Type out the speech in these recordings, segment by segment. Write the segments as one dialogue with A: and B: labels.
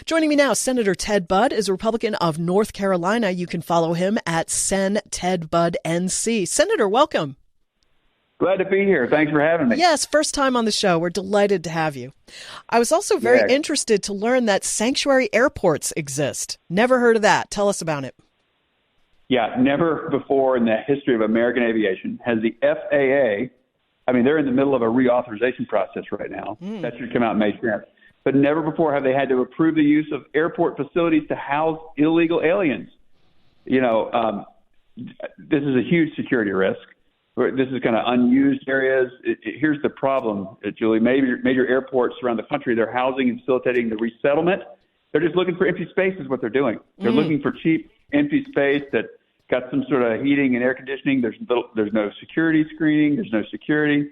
A: Joining me now, Senator Ted Budd is a Republican of North Carolina. You can follow him at SenTedBuddNC. Senator, welcome.
B: Glad to be here. Thanks for having me.
A: Yes, first time on the show. We're delighted to have you. I was also very interested to learn that sanctuary airports exist. Never heard of that. Tell us about it.
B: Yeah, never before in the history of American aviation has the FAA, they're in the middle of a reauthorization process right now. That should come out May 10th. But never before have they had to approve the use of airport facilities to house illegal aliens. This is a huge security risk. This is kind of unused areas. Here's the problem, Julie. Major airports around the country, they're housing and facilitating the resettlement. They're just looking for empty space is what they're doing. They're looking for cheap, empty space that got some sort of heating and air conditioning. There's no security screening. There's no security.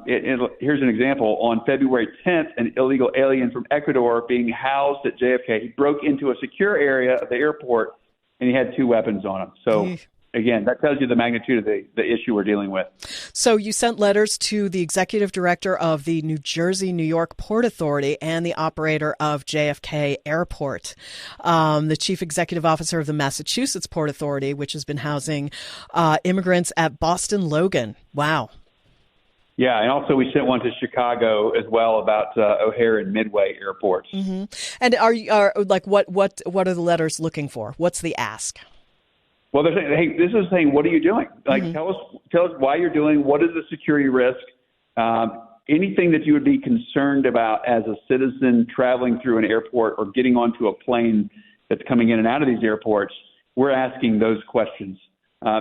B: Here's an example. On February 10th, an illegal alien from Ecuador being housed at JFK. He broke into a secure area of the airport, and he had 2 weapons on him. So, again, that tells you the magnitude of the issue we're dealing with.
A: So you sent letters to the executive director of the New Jersey-New York Port Authority and the operator of JFK Airport, the chief executive officer of the Massachusetts Port Authority, which has been housing immigrants at Boston Logan. Wow.
B: Yeah, and also we sent one to Chicago as well about O'Hare and Midway airports.
A: Mm-hmm. And what are the letters looking for? What's the ask?
B: Well, they're saying, hey, this is saying, what are you doing? Tell us why you're doing. What is the security risk? Anything that you would be concerned about as a citizen traveling through an airport or getting onto a plane that's coming in and out of these airports. We're asking those questions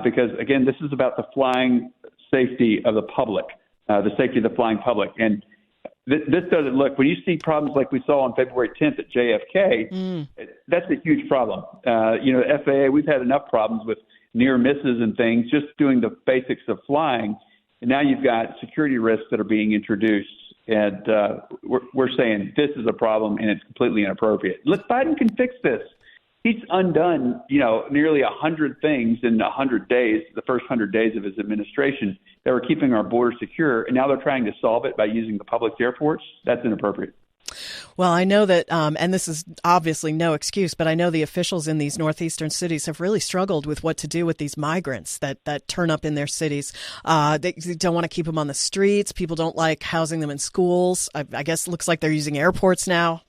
B: because, again, this is about the flying safety of the public. The safety of the flying public. And this doesn't look, when you see problems like we saw on February 10th at JFK, that's a huge problem. The FAA, we've had enough problems with near misses and things, just doing the basics of flying. And now you've got security risks that are being introduced. And we're saying this is a problem and it's completely inappropriate. Look, Biden can fix this. He's undone, nearly 100 things in 100 days, the first 100 days of his administration that were keeping our border secure. And now they're trying to solve it by using the public airports. That's inappropriate.
A: Well, I know that, and this is obviously no excuse, but I know the officials in these northeastern cities have really struggled with what to do with these migrants that turn up in their cities. They don't want to keep them on the streets. People don't like housing them in schools. I guess it looks like they're using airports now.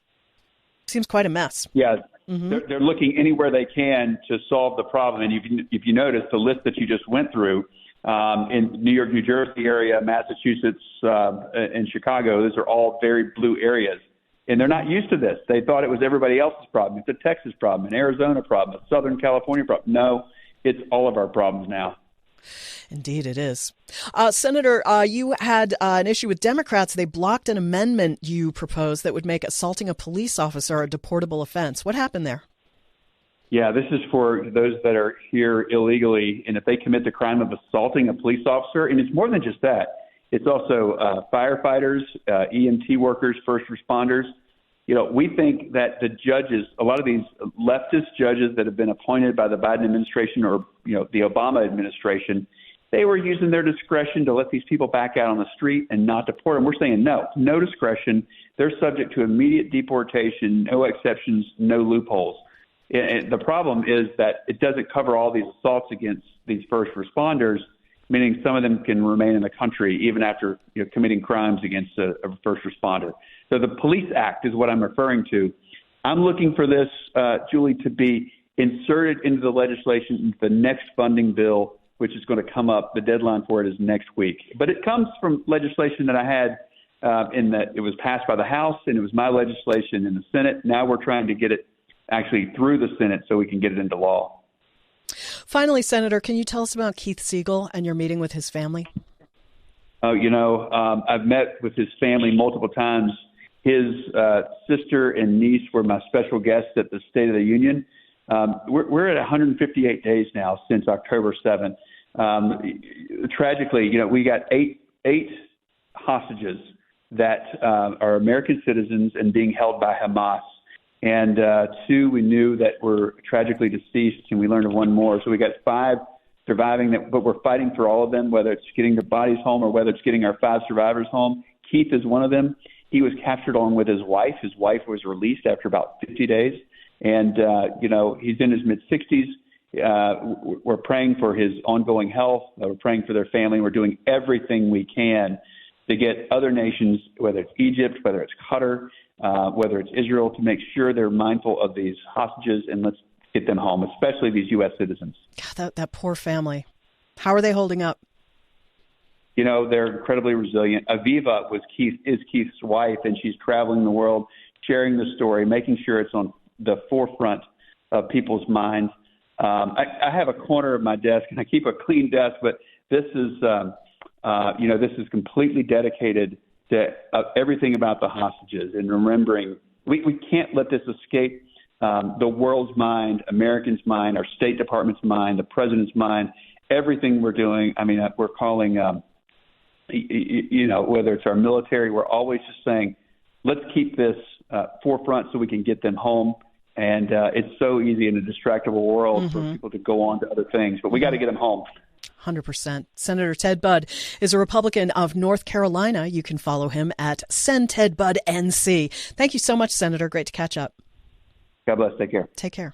A: Seems quite a mess.
B: Yeah. Mm-hmm. They're looking anywhere they can to solve the problem. And if you notice the list that you just went through in New York, New Jersey area, Massachusetts, and Chicago, those are all very blue areas. And they're not used to this. They thought it was everybody else's problem. It's a Texas problem, an Arizona problem, a Southern California problem. No, it's all of our problems now.
A: Indeed, it is. Senator, you had an issue with Democrats. They blocked an amendment you proposed that would make assaulting a police officer a deportable offense. What happened there?
B: Yeah, this is for those that are here illegally, and if they commit the crime of assaulting a police officer, and it's more than just that. It's also firefighters, EMT workers, first responders. We think that the judges, a lot of these leftist judges that have been appointed by the Biden administration or, the Obama administration, they were using their discretion to let these people back out on the street and not deport them. We're saying no discretion. They're subject to immediate deportation, no exceptions, no loopholes. And the problem is that it doesn't cover all these assaults against these first responders, meaning some of them can remain in the country even after committing crimes against a first responder. So the Police Act is what I'm referring to. I'm looking for this, Julie, to be inserted into the legislation, into the next funding bill, which is going to come up. The deadline for it is next week. But it comes from legislation that I had in that it was passed by the House, and it was my legislation in the Senate. Now we're trying to get it actually through the Senate so we can get it into law.
A: Finally, Senator, can you tell us about Keith Siegel and your meeting with his family?
B: I've met with his family multiple times. His sister and niece were my special guests at the State of the Union. We're at 158 days now since October 7th. Tragically, we got eight hostages that are American citizens and being held by Hamas. And 2 we knew that were tragically deceased, and we learned of 1 more. So we got 5 surviving, but we're fighting for all of them, whether it's getting their bodies home or whether it's getting our 5 survivors home. Keith is one of them. He was captured along with his wife. His wife was released after about 50 days. And, he's in his mid-60s. We're praying for his ongoing health. We're praying for their family. We're doing everything we can to get other nations, whether it's Egypt, whether it's Qatar, whether it's Israel, to make sure they're mindful of these hostages, and let's get them home, especially these U.S. citizens.
A: God, that poor family. How are they holding up?
B: They're incredibly resilient. Aviva is Keith's wife, and she's traveling the world, sharing the story, making sure it's on the forefront of people's minds. I have a corner of my desk, and I keep a clean desk, but this is, this is completely dedicated to everything about the hostages and remembering we can't let this escape the world's mind, Americans' mind, our State Department's mind, the President's mind, everything we're doing. I mean, we're calling, whether it's our military, we're always just saying, let's keep this forefront so we can get them home. And it's so easy in a distractible world for people to go on to other things, but we got to get them home.
A: 100%. Senator Ted Budd is a Republican of North Carolina. You can follow him at SendTedBuddNC. Thank you so much, Senator. Great to catch up.
B: God bless. Take care.
A: Take care.